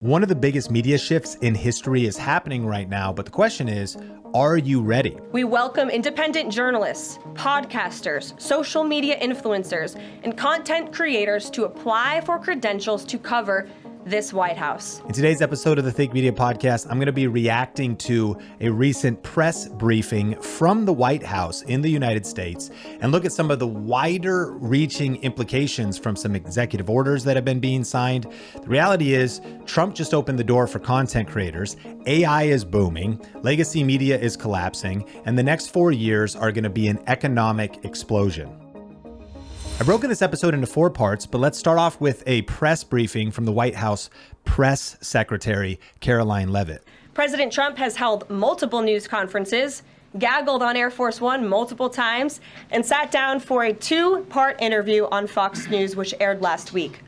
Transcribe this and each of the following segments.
One of the biggest media shifts in history is happening right now, but the question is, are you ready? We welcome independent journalists, podcasters, social media influencers, and content creators to apply for credentials to cover this White House. In today's episode of the Think Media Podcast, I'm going to be reacting to a recent press briefing from the White House in the United States and look at some of the wider reaching implications from some executive orders that have been being signed. The reality is, Trump just opened the door for content creators. AI is booming, legacy media is collapsing, and the next 4 years are going to be an economic explosion. I've broken this episode into 4 parts, but let's start off with a press briefing from the White House Press Secretary, Caroline Leavitt. President Trump has held multiple news conferences, gaggled on Air Force One multiple times, and sat down for a 2-part interview on Fox News, which aired last week.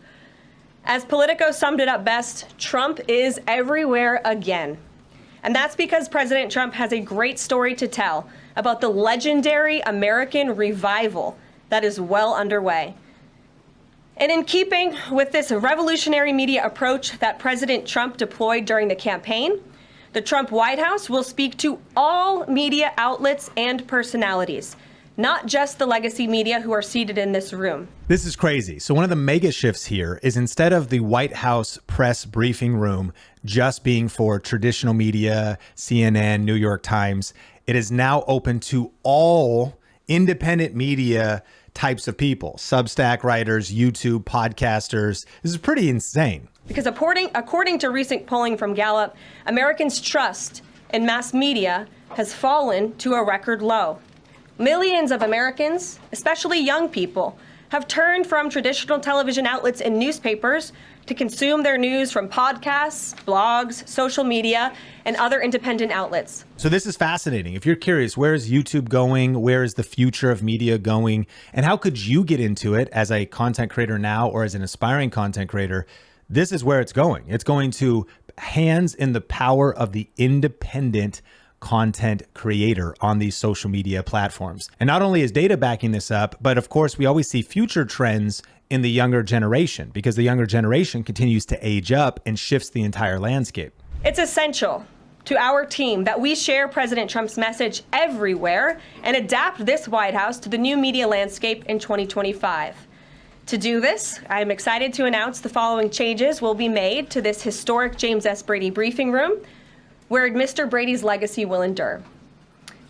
As Politico summed it up best, Trump is everywhere again. And that's because President Trump has a great story to tell about the legendary American revival that is well underway. And in keeping with this revolutionary media approach that President Trump deployed during the campaign, the Trump White House will speak to all media outlets and personalities, not just the legacy media who are seated in this room. This is crazy. So one of the mega shifts here is instead of the White House press briefing room just being for traditional media, CNN, New York Times, it is now open to all independent media types of people, Substack writers, YouTube podcasters. This is pretty insane. Because according to recent polling from Gallup, Americans' trust in mass media has fallen to a record low. Millions of Americans, especially young people, have turned from traditional television outlets and newspapers to consume their news from podcasts, blogs, social media, and other independent outlets. So this is fascinating. If you're curious, where is YouTube going? Where is the future of media going? And how could you get into it as a content creator now or as an aspiring content creator? This is where it's going. It's going to hands in the power of the independent content creator on these social media platforms. And not only is data backing this up, but of course, we always see future trends in the younger generation because the younger generation continues to age up and shifts the entire landscape. It's essential to our team that we share President Trump's message everywhere and adapt this White House to the new media landscape in 2025. To do this, I'm excited to announce the following changes will be made to this historic James S. Brady briefing room, where Mr. Brady's legacy will endure.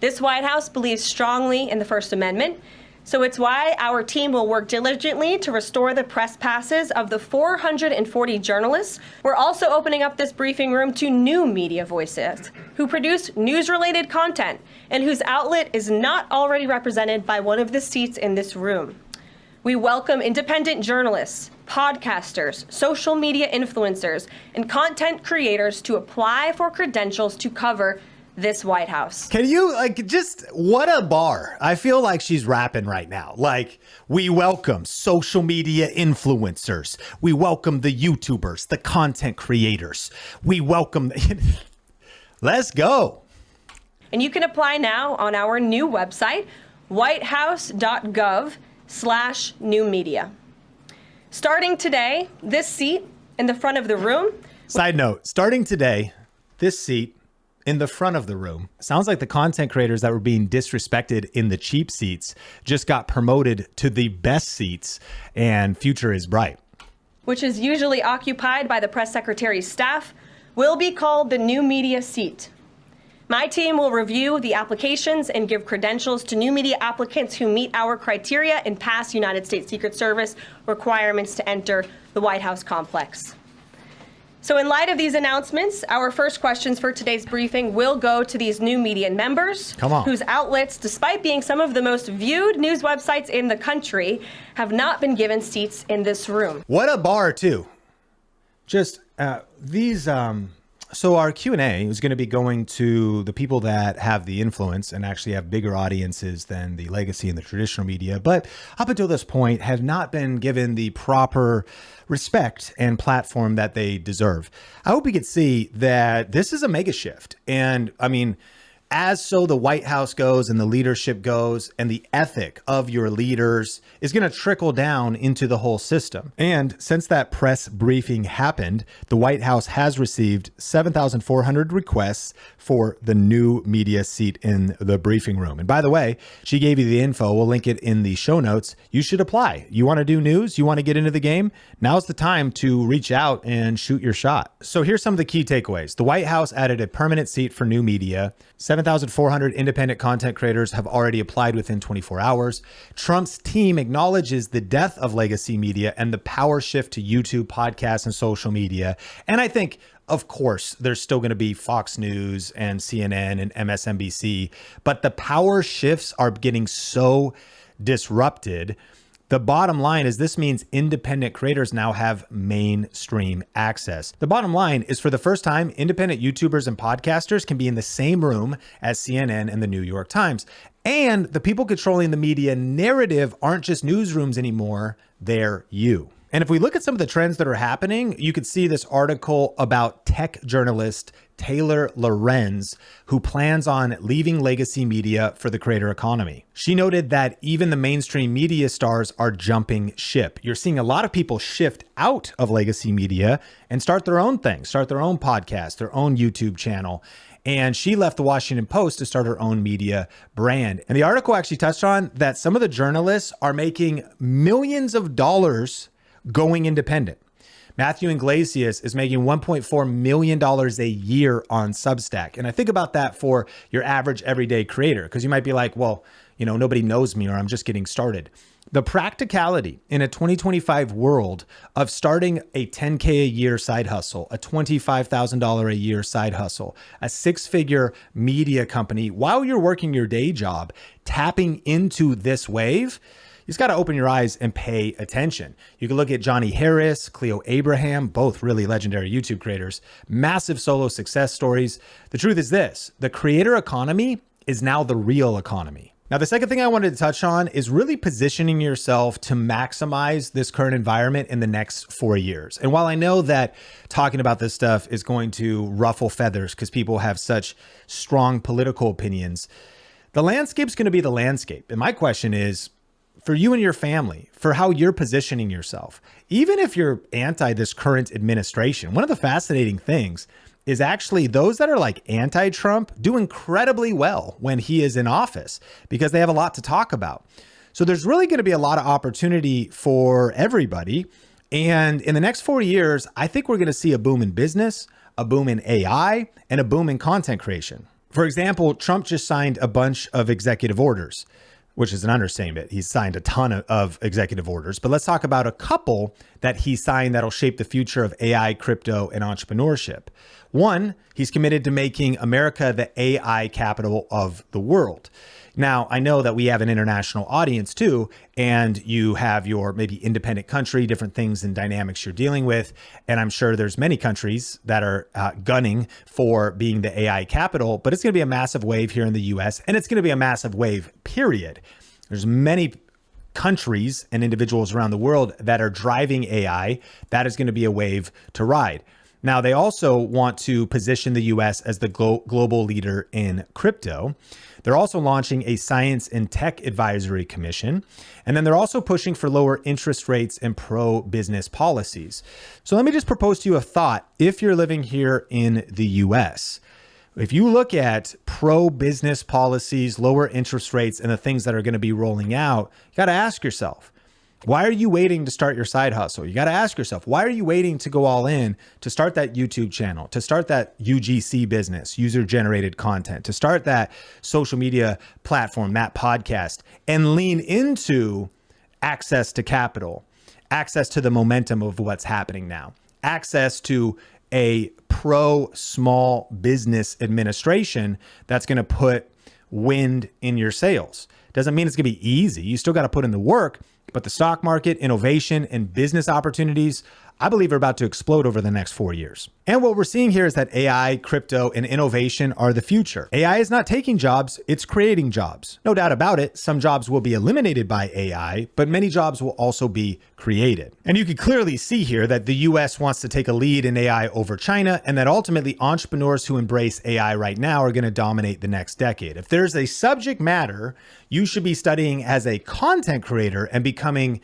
This White House believes strongly in the First Amendment, so it's why our team will work diligently to restore the press passes of the 440 journalists. We're also opening up this briefing room to new media voices who produce news-related content and whose outlet is not already represented by one of the seats in this room. We welcome independent journalists, podcasters, social media influencers, and content creators to apply for credentials to cover this White House. Can you what a bar. I feel like she's rapping right now. We welcome social media influencers. We welcome the YouTubers, the content creators. We welcome, let's go. And you can apply now on our new website, whitehouse.gov/new media. Starting today, this seat in the front of the room. Side note, starting today, this seat in the front of the room. Sounds like the content creators that were being disrespected in the cheap seats just got promoted to the best seats, and future is bright. Which is usually occupied by the press secretary's staff, will be called the new media seat. My team will review the applications and give credentials to new media applicants who meet our criteria and pass United States Secret Service requirements to enter the White House complex. So in light of these announcements, our first questions for today's briefing will go to these new media members whose outlets, despite being some of the most viewed news websites in the country, have not been given seats in this room. What a bar, too. So our Q&A is going to be going to the people that have the influence and actually have bigger audiences than the legacy and the traditional media, but up until this point have not been given the proper respect and platform that they deserve. I hope we could see that this is a mega shift. And I mean, as so the White House goes and the leadership goes and the ethic of your leaders is going to trickle down into the whole system. And since that press briefing happened, the White House has received 7,400 requests for the new media seat in the briefing room. And by the way, she gave you the info. We'll link it in the show notes. You should apply. You want to do news? You want to get into the game? Now's the time to reach out and shoot your shot. So here's some of the key takeaways. The White House added a permanent seat for new media. 7,400 independent content creators have already applied within 24 hours. Trump's team acknowledges the death of legacy media and the power shift to YouTube, podcasts, and social media. And I think, of course, there's still going to be Fox News and CNN and MSNBC, but the power shifts are getting so disrupted. The bottom line is this means independent creators now have mainstream access. The bottom line is for the first time, independent YouTubers and podcasters can be in the same room as CNN and the New York Times. And the people controlling the media narrative aren't just newsrooms anymore, they're you. And if we look at some of the trends that are happening, you could see this article about tech journalist Taylor Lorenz, who plans on leaving legacy media for the creator economy. She noted that even the mainstream media stars are jumping ship. You're seeing a lot of people shift out of legacy media and start their own thing, start their own podcast, their own YouTube channel. And she left the Washington Post to start her own media brand. And the article actually touched on that some of the journalists are making millions of dollars going independent. Matthew Iglesias is making $1.4 million a year on Substack. And I think about that for your average everyday creator, because you might be like, well, nobody knows me or I'm just getting started. The practicality in a 2025 world of starting a $10K a year side hustle, a $25,000 a year side hustle, a six-figure media company while you're working your day job, tapping into this wave, you just got to open your eyes and pay attention. You can look at Johnny Harris, Cleo Abraham, both really legendary YouTube creators, massive solo success stories. The truth is this, the creator economy is now the real economy. Now, the second thing I wanted to touch on is really positioning yourself to maximize this current environment in the next 4 years. And while I know that talking about this stuff is going to ruffle feathers because people have such strong political opinions, the landscape's going to be the landscape. And my question is, for you and your family, for how you're positioning yourself, even if you're anti this current administration, one of the fascinating things is actually those that are like anti-Trump do incredibly well when he is in office because they have a lot to talk about. So there's really going to be a lot of opportunity for everybody. And in the next 4 years, I think we're going to see a boom in business, a boom in AI, and a boom in content creation. For example, Trump just signed a bunch of executive orders, which is an understatement. He's signed a ton of executive orders, but let's talk about a couple that he signed that'll shape the future of AI, crypto, and entrepreneurship. One, he's committed to making America the AI capital of the world. Now, I know that we have an international audience too, and you have your maybe independent country, different things and dynamics you're dealing with. And I'm sure there's many countries that are gunning for being the AI capital, but it's going to be a massive wave here in the US, and it's going to be a massive wave, period. There's many countries and individuals around the world that are driving AI. That is going to be a wave to ride. Now, they also want to position the US as the global leader in crypto. They're also launching a science and tech advisory commission. And then they're also pushing for lower interest rates and pro-business policies. So let me just propose to you a thought. If you're living here in the US, if you look at pro-business policies, lower interest rates, and the things that are going to be rolling out, you got to ask yourself, why are you waiting to start your side hustle? You got to ask yourself, why are you waiting to go all in to start that YouTube channel, to start that UGC business, user-generated content, to start that social media platform, that podcast, and lean into access to capital, access to the momentum of what's happening now, access to a pro-small business administration that's going to put wind in your sails. Doesn't mean it's going to be easy. You still got to put in the work. But the stock market, innovation, and business opportunities, I believe are about to explode over the next 4 years. And what we're seeing here is that AI, crypto, and innovation are the future. AI is not taking jobs, it's creating jobs. No doubt about it, some jobs will be eliminated by AI, but many jobs will also be created. And you can clearly see here that the US wants to take a lead in AI over China, and that ultimately entrepreneurs who embrace AI right now are going to dominate the next decade. If there's a subject matter you should be studying as a content creator and becoming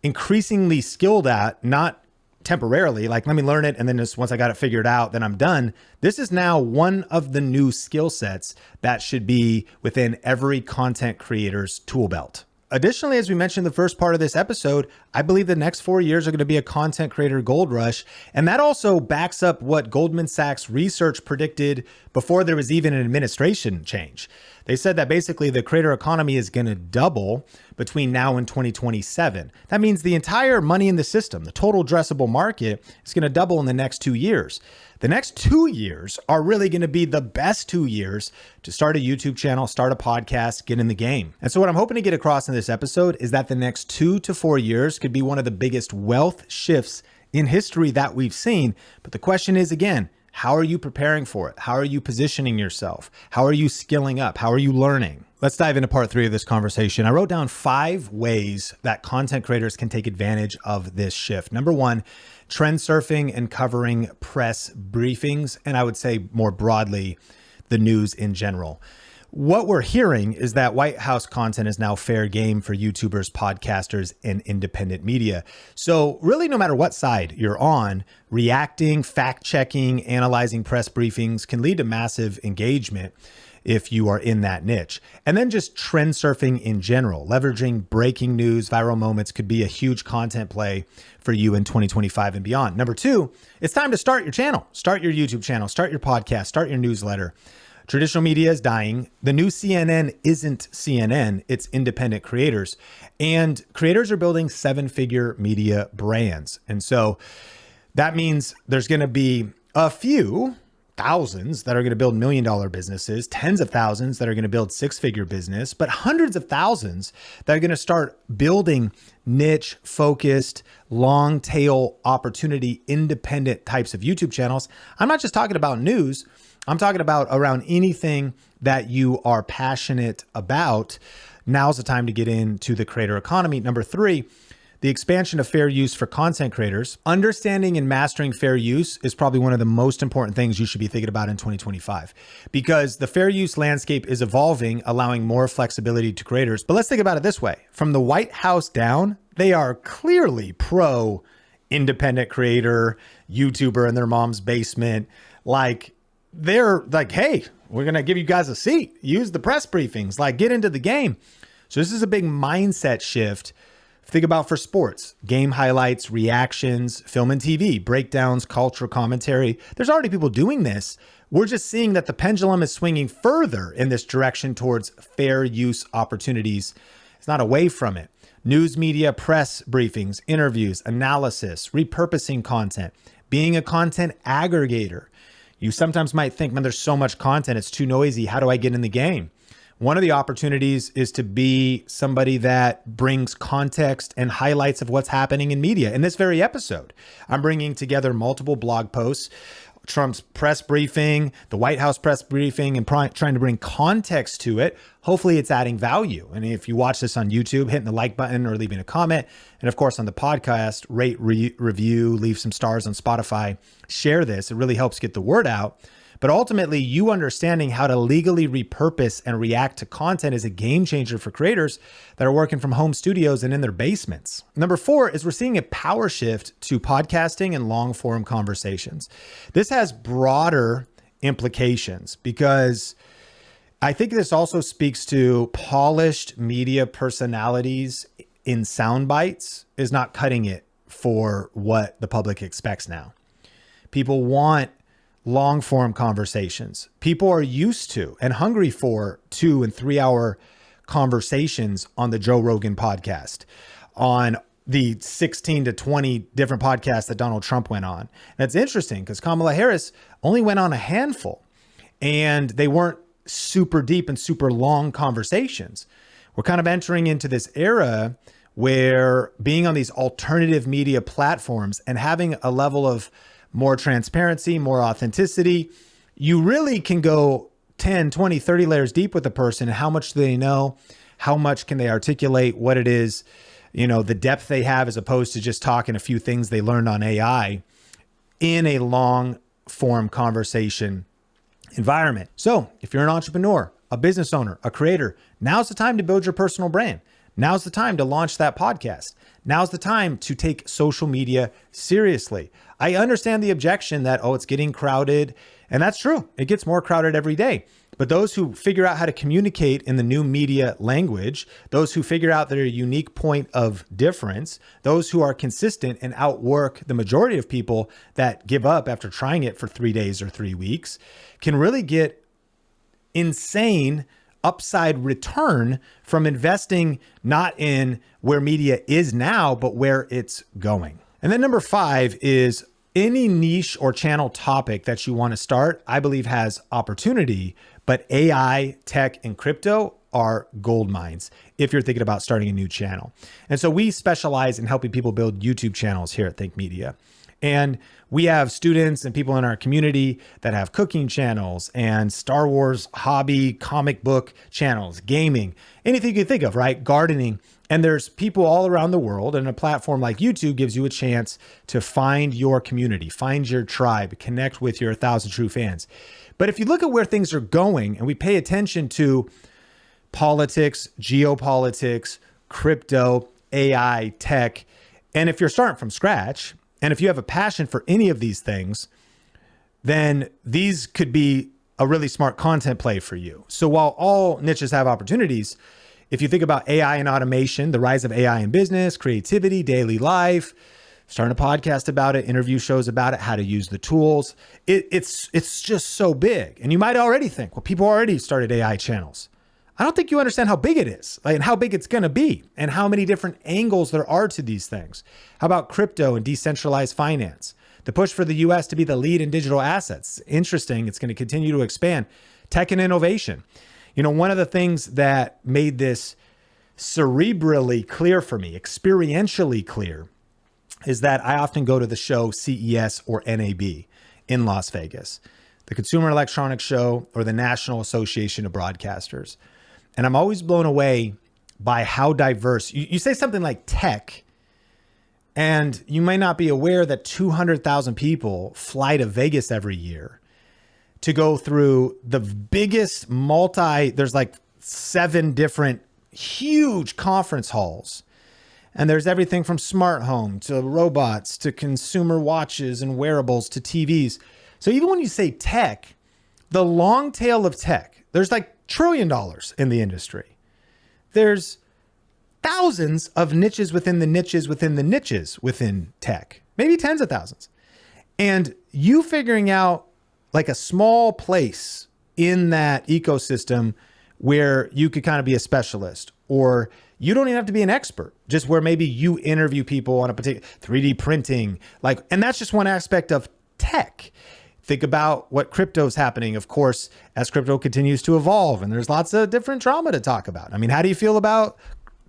increasingly skilled at, not temporarily, like let me learn it and then just once I got it figured out, then I'm done. This is now one of the new skill sets that should be within every content creator's tool belt. Additionally, as we mentioned in the first part of this episode, I believe the next 4 years are going to be a content creator gold rush. And that also backs up what Goldman Sachs research predicted before there was even an administration change. They said that basically the creator economy is going to double between now and 2027. That means the entire money in the system, the total addressable market, is going to double in the next 2 years. The next 2 years are really going to be the best 2 years to start a YouTube channel, start a podcast, get in the game. And so what I'm hoping to get across in this episode is that the next 2 to 4 years could be one of the biggest wealth shifts in history that we've seen. But the question is, again, how are you preparing for it? How are you positioning yourself? How are you skilling up? How are you learning? Let's dive into part 3 of this conversation. I wrote down 5 ways that content creators can take advantage of this shift. Number 1, trend surfing and covering press briefings. And I would say more broadly, the news in general. What we're hearing is that White House content is now fair game for YouTubers, podcasters, and independent media. So really, no matter what side you're on, reacting, fact-checking, analyzing press briefings can lead to massive engagement if you are in that niche. And then just trend surfing in general, leveraging breaking news, viral moments could be a huge content play for you in 2025 and beyond. Number 2, it's time to start your channel, start your YouTube channel, start your podcast, start your newsletter. Traditional media is dying. The new CNN isn't CNN, it's independent creators. And creators are building 7-figure media brands. And so that means there's going to be a few thousands that are going to build $1 million businesses, tens of thousands that are going to build 6-figure business, but hundreds of thousands that are going to start building niche focused, long tail opportunity, independent types of YouTube channels. I'm not just talking about news. I'm talking about around anything that you are passionate about. Now's the time to get into the creator economy. Number 3, the expansion of fair use for content creators. Understanding and mastering fair use is probably one of the most important things you should be thinking about in 2025, because the fair use landscape is evolving, allowing more flexibility to creators. But let's think about it this way. From the White House down, they are clearly pro independent creator, YouTuber in their mom's basement. They're like, hey, we're going to give you guys a seat. Use the press briefings, get into the game. So this is a big mindset shift. Think about for sports, game highlights, reactions, film and TV, breakdowns, cultural commentary. There's already people doing this. We're just seeing that the pendulum is swinging further in this direction towards fair use opportunities. It's not away from it. News media, press briefings, interviews, analysis, repurposing content, being a content aggregator. You sometimes might think, man, there's so much content, it's too noisy. How do I get in the game? One of the opportunities is to be somebody that brings context and highlights of what's happening in media. In this very episode, I'm bringing together multiple blog posts, Trump's press briefing, the White House press briefing, and trying to bring context to it. Hopefully it's adding value. And if you watch this on YouTube, hitting the like button or leaving a comment. And of course, on the podcast, rate, review, leave some stars on Spotify, share this. It really helps get the word out. But ultimately, you understanding how to legally repurpose and react to content is a game changer for creators that are working from home studios and in their basements. Number 4 is we're seeing a power shift to podcasting and long form conversations. This has broader implications because I think this also speaks to polished media personalities in sound bites is not cutting it for what the public expects now. People want long form conversations. People are used to and hungry for 2 and 3 hour conversations on the Joe Rogan podcast, on the 16 to 20 different podcasts that Donald Trump went on. And it's interesting because Kamala Harris only went on a handful and they weren't super deep and super long conversations. We're kind of entering into this era where being on these alternative media platforms and having a level of more transparency, more authenticity, you really can go 10, 20, 30 layers deep with a person. How much do they know? How much can they articulate what it is, the depth they have, as opposed to just talking a few things they learned on AI in a long form conversation environment. So if you're an entrepreneur, a business owner, a creator, now's the time to build your personal brand. Now's the time to launch that podcast. Now's the time to take social media seriously. I understand the objection that, it's getting crowded. And that's true. It gets more crowded every day. But those who figure out how to communicate in the new media language, those who figure out their unique point of difference, those who are consistent and outwork the majority of people that give up after trying it for 3 days or 3 weeks, can really get insane upside return from investing not in where media is now, but where it's going. And then number 5 is any niche or channel topic that you want to start, I believe has opportunity, but AI, tech, and crypto are gold mines if you're thinking about starting a new channel. And so we specialize in helping people build YouTube channels here at Think Media. And we have students and people in our community that have cooking channels and Star Wars hobby, comic book channels, gaming, anything you can think of, right? Gardening. And there's people all around the world, and a platform like YouTube gives you a chance to find your community, find your tribe, connect with your 1,000 true fans. But if you look at where things are going and we pay attention to politics, geopolitics, crypto, AI, tech, and if you're starting from scratch, and if you have a passion for any of these things, then these could be a really smart content play for you. So while all niches have opportunities, if you think about AI and automation, the rise of AI in business, creativity, daily life, starting a podcast about it, interview shows about it, how to use the tools, it's just so big. And you might already think, well, people already started AI channels. I don't think you understand how big it is, and how big it's going to be, and how many different angles there are to these things. How about crypto and decentralized finance? The push for the US to be the lead in digital assets. Interesting. It's going to continue to expand. Tech and innovation. One of the things that made this cerebrally clear for me, experientially clear, is that I often go to the show CES or NAB in Las Vegas, the Consumer Electronics Show or the National Association of Broadcasters. And I'm always blown away by how diverse. You say something like tech, and you might not be aware that 200,000 people fly to Vegas every year to go through the biggest there's like 7 different huge conference halls. And there's everything from smart home to robots to consumer watches and wearables to TVs. So even when you say tech, the long tail of tech, there's like $1 trillion in the industry. There's thousands of niches within the niches within the niches within tech, maybe tens of thousands. And you figuring out like a small place in that ecosystem where you could kind of be a specialist, or you don't even have to be an expert, just where maybe you interview people on a particular 3D printing, and that's just one aspect of tech. Think about what crypto is happening, of course, as crypto continues to evolve, and there's lots of different drama to talk about. I mean, how do you feel about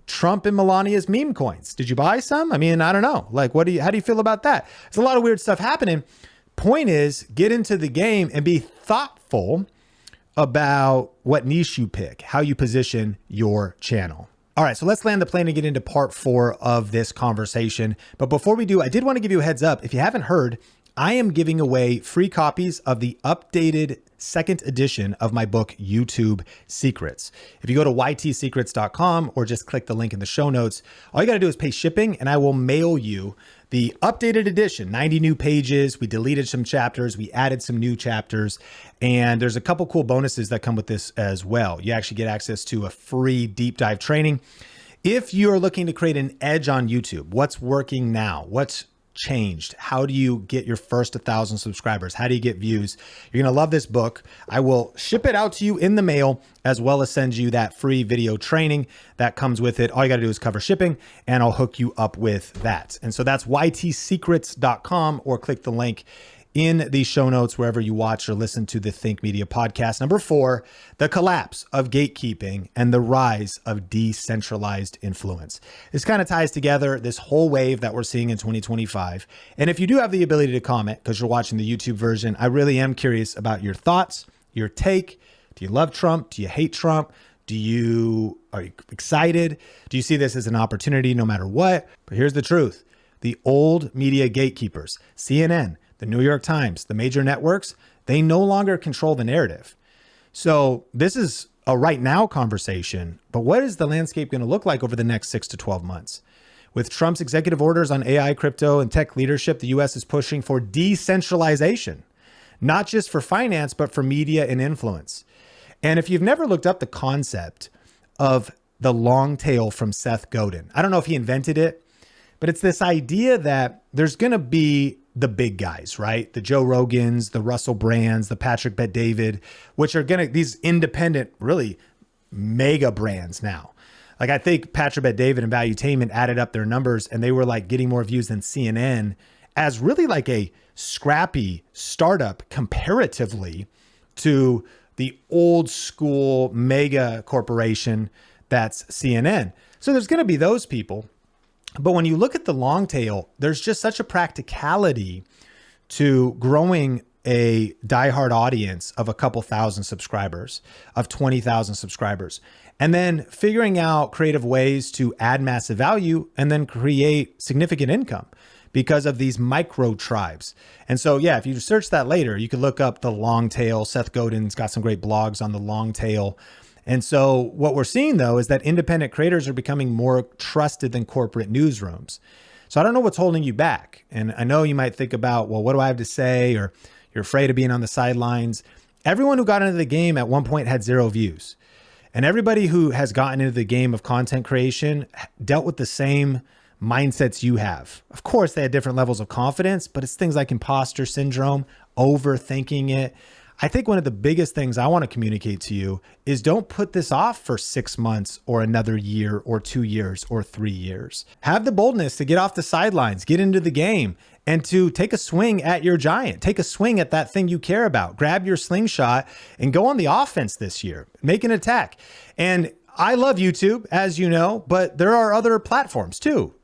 Trump and Melania's meme coins? Did you buy some? I mean, I don't know. How do you feel about that? There's a lot of weird stuff happening. Point is, get into the game and be thoughtful about what niche you pick, how you position your channel. All right, so let's land the plane and get into part 4 of this conversation. But before we do, I did want to give you a heads up. If you haven't heard, I am giving away free copies of the updated 2nd edition of my book, YouTube Secrets. If you go to ytsecrets.com or just click the link in the show notes, all you got to do is pay shipping and I will mail you the updated edition, 90 new pages. We deleted some chapters. We added some new chapters. And there's a couple cool bonuses that come with this as well. You actually get access to a free deep dive training. If you're looking to create an edge on YouTube, what's working now? What's changed? How do you get your first 1,000 subscribers? How do you get views? You're going to love this book. I will ship it out to you in the mail, as well as send you that free video training that comes with it. All you got to do is cover shipping and I'll hook you up with that. And so that's ytsecrets.com, or click the link in the show notes wherever you watch or listen to the Think Media podcast. Number 4, the collapse of gatekeeping and the rise of decentralized influence. This kind of ties together this whole wave that we're seeing in 2025. And if you do have the ability to comment, because you're watching the YouTube version, I really am curious about your thoughts, your take. Do you love Trump? Do you hate Trump? Are you excited? Do you see this as an opportunity no matter what? But here's the truth. The old media gatekeepers, CNN, the New York Times, the major networks, they no longer control the narrative. So this is a right now conversation, but what is the landscape going to look like over the next 6 to 12 months? With Trump's executive orders on AI, crypto, and tech leadership, the US is pushing for decentralization, not just for finance, but for media and influence. And if you've never looked up the concept of the long tail from Seth Godin, I don't know if he invented it, but it's this idea that there's going to be the big guys, right? The Joe Rogans, the Russell Brands, the Patrick Bet-David, which are these independent, really mega brands now. Like I think Patrick Bet-David and Valuetainment added up their numbers and they were like getting more views than CNN as really like a scrappy startup comparatively to the old school mega corporation that's CNN. So there's going to be those people. But when you look at the long tail, there's just such a practicality to growing a diehard audience of a couple thousand subscribers, of 20,000 subscribers, and then figuring out creative ways to add massive value and then create significant income because of these micro tribes. And so, yeah, if you search that later, you could look up the long tail. Seth Godin's got some great blogs on the long tail. And so what we're seeing, though, is that independent creators are becoming more trusted than corporate newsrooms. So I don't know what's holding you back. And I know you might think about, well, what do I have to say? Or you're afraid of being on the sidelines. Everyone who got into the game at one point had 0 views. And everybody who has gotten into the game of content creation dealt with the same mindsets you have. Of course, they had different levels of confidence, but it's things like imposter syndrome, overthinking it. I think one of the biggest things I want to communicate to you is don't put this off for 6 months or another year or 2 years or 3 years. Have the boldness to get off the sidelines, get into the game, and to take a swing at your giant. Take a swing at that thing you care about. Grab your slingshot and go on the offense this year. Make an attack. And I love YouTube, as you know, but there are other platforms too.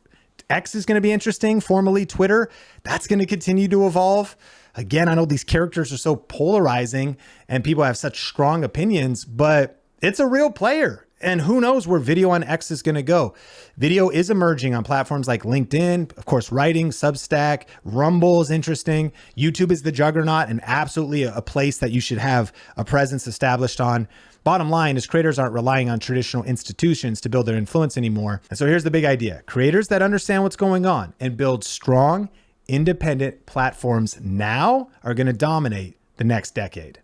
X is going to be interesting, formerly Twitter. That's going to continue to evolve. Again, I know these characters are so polarizing and people have such strong opinions, but it's a real player. And who knows where video on X is going to go. Video is emerging on platforms like LinkedIn, of course, writing, Substack, Rumble is interesting. YouTube is the juggernaut and absolutely a place that you should have a presence established on. Bottom line is creators aren't relying on traditional institutions to build their influence anymore. And so here's the big idea. Creators that understand what's going on and build strong, independent platforms now are going to dominate the next decade.